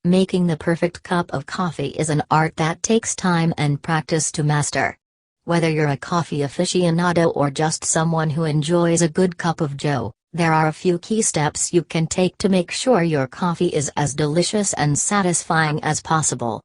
Making the perfect cup of coffee is an art that takes time and practice to master. Whether you're a coffee aficionado or just someone who enjoys a good cup of joe, there are a few key steps you can take to make sure your coffee is as delicious and satisfying as possible.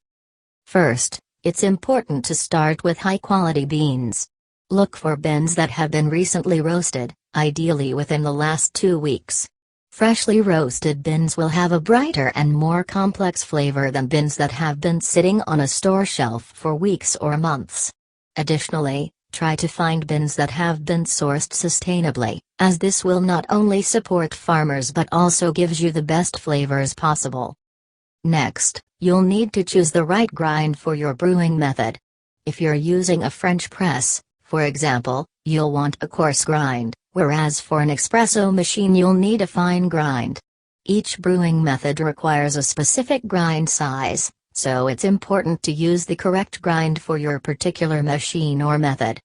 First, it's important to start with high-quality beans. Look for beans that have been recently roasted, ideally within the last 2 weeks. Freshly roasted beans will have a brighter and more complex flavor than beans that have been sitting on a store shelf for weeks or months. Additionally, try to find beans that have been sourced sustainably, as this will not only support farmers but also gives you the best flavors possible. Next, you'll need to choose the right grind for your brewing method. If you're using a French press, for example, you'll want a coarse grind, whereas for an espresso machine you'll need a fine grind. Each brewing method requires a specific grind size, so it's important to use the correct grind for your particular machine or method.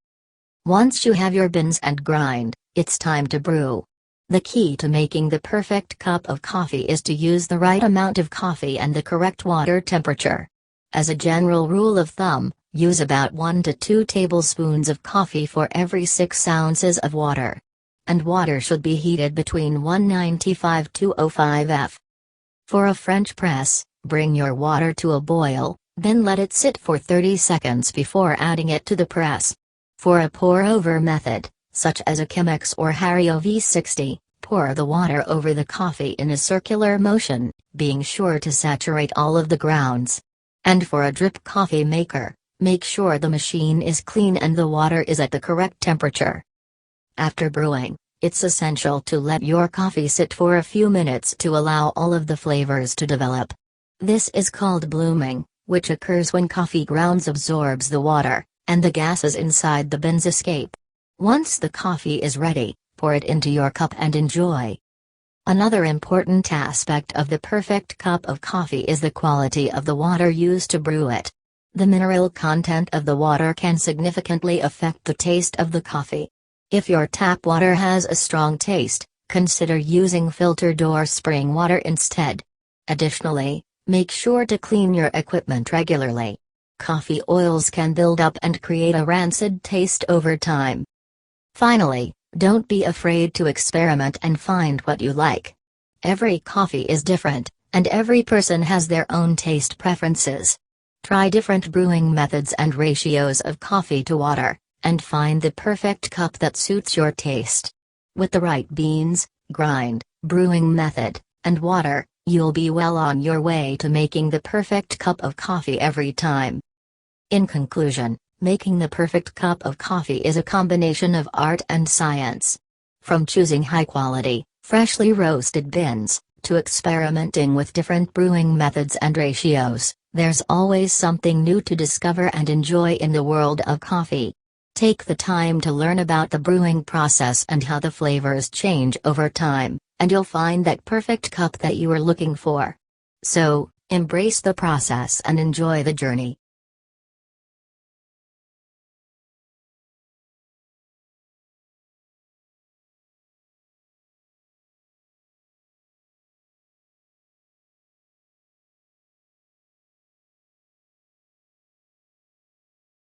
Once you have your beans and grind, it's time to brew. The key to making the perfect cup of coffee is to use the right amount of coffee and the correct water temperature. As a general rule of thumb, use about 1 to 2 tablespoons of coffee for every 6 ounces of water. And water should be heated between 195 to 205 F. For a French press, bring your water to a boil, then let it sit for 30 seconds before adding it to the press. For a pour-over method, such as a Chemex or Hario V60, pour the water over the coffee in a circular motion, being sure to saturate all of the grounds. And for a drip coffee maker, make sure the machine is clean and the water is at the correct temperature. After brewing, it's essential to let your coffee sit for a few minutes to allow all of the flavors to develop. This is called blooming, which occurs when coffee grounds absorbs the water, and the gases inside the beans escape. Once the coffee is ready, pour it into your cup and enjoy. Another important aspect of the perfect cup of coffee is the quality of the water used to brew it. The mineral content of the water can significantly affect the taste of the coffee. If your tap water has a strong taste, consider using filtered or spring water instead. Additionally, make sure to clean your equipment regularly. Coffee oils can build up and create a rancid taste over time. Finally, don't be afraid to experiment and find what you like. Every coffee is different, and every person has their own taste preferences. Try different brewing methods and ratios of coffee to water, and find the perfect cup that suits your taste. With the right beans, grind, brewing method, and water, you'll be well on your way to making the perfect cup of coffee every time. In conclusion, making the perfect cup of coffee is a combination of art and science. From choosing high-quality, freshly roasted beans, to experimenting with different brewing methods and ratios, there's always something new to discover and enjoy in the world of coffee. Take the time to learn about the brewing process and how the flavors change over time, and you'll find that perfect cup that you are looking for. So, embrace the process and enjoy the journey.